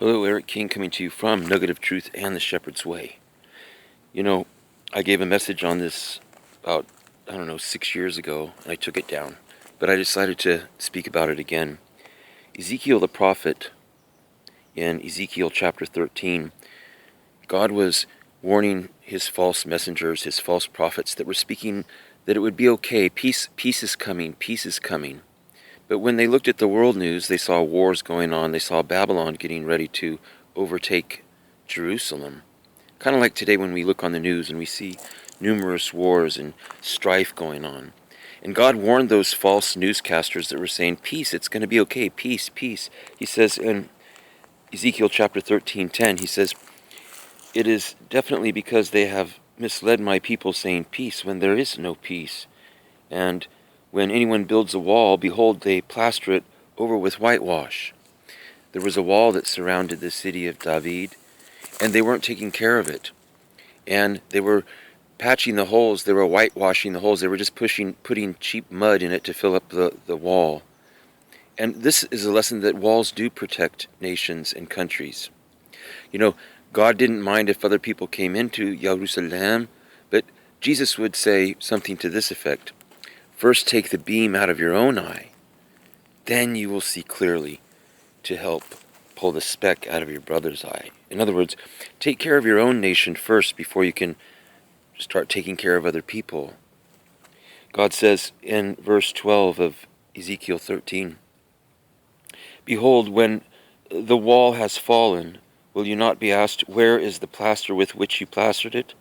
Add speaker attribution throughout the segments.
Speaker 1: Hello, Eric King coming to you from Nugget of Truth and the Shepherd's Way. You know, I gave a message on this about, 6 years ago, and I took it down. But I decided to speak about it again. Ezekiel the prophet, in Ezekiel chapter 13, God was warning his false messengers, his false prophets that were speaking that it would be okay, peace is coming, peace is coming. But when they looked at the world news, they saw wars going on. They saw Babylon getting ready to overtake Jerusalem. Kind of like today when we look on the news and we see numerous wars and strife going on. And God warned those false newscasters that were saying, peace, it's going to be okay, peace, peace. He says in Ezekiel chapter 13:10, he says, it is definitely because they have misled my people saying peace when there is no peace. And when anyone builds a wall, behold, they plaster it over with whitewash. There was a wall that surrounded the city of David, and they weren't taking care of it. And they were patching the holes, they were whitewashing the holes, they were just putting cheap mud in it to fill up the wall. And this is a lesson that walls do protect nations and countries. You know, God didn't mind if other people came into Jerusalem, but Jesus would say something to this effect. First take the beam out of your own eye, then you will see clearly to help pull the speck out of your brother's eye. In other words, take care of your own nation first before you can start taking care of other people. God says in verse 12 of Ezekiel 13, behold, when the wall has fallen, will you not be asked, where is the plaster with which you plastered it?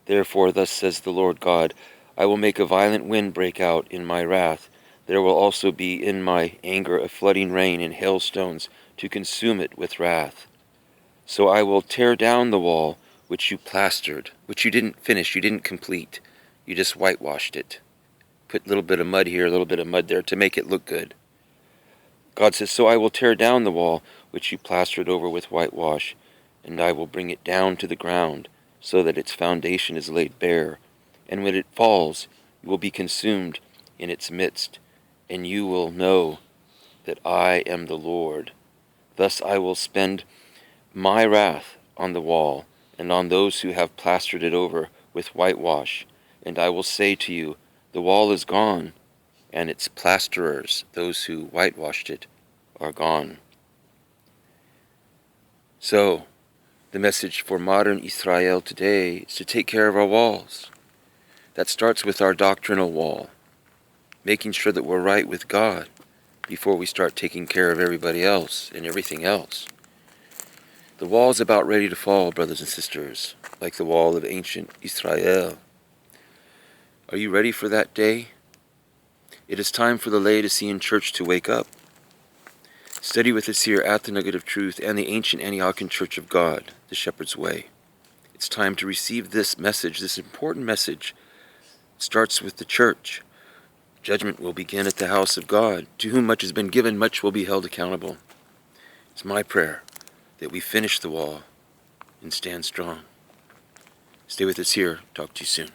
Speaker 1: Therefore, thus says the Lord God, I will make a violent wind break out in my wrath. There will also be in my anger a flooding rain and hailstones to consume it with wrath. So I will tear down the wall which you plastered, which you didn't finish, you didn't complete. You just whitewashed it. Put a little bit of mud here, a little bit of mud there to make it look good. God says, so I will tear down the wall which you plastered over with whitewash, and I will bring it down to the ground, so that its foundation is laid bare. And when it falls, you will be consumed in its midst, and you will know that I am the Lord. Thus I will spend my wrath on the wall, and on those who have plastered it over with whitewash. And I will say to you, the wall is gone, and its plasterers, those who whitewashed it, are gone. So, the message for modern Israel today is to take care of our walls. That starts with our doctrinal wall, making sure that we're right with God before we start taking care of everybody else and everything else. The wall is about ready to fall, brothers and sisters, like the wall of ancient Israel. Are you ready for that day? It is time for the Laodicean church to wake up. Study with us here at the Nugget of Truth and the ancient Antiochene Church of God, the Shepherd's Way. It's time to receive this message, this important message. It starts with the church. Judgment will begin at the house of God. To whom much has been given, much will be held accountable. It's my prayer that we finish the wall and stand strong. Stay with us here. Talk to you soon.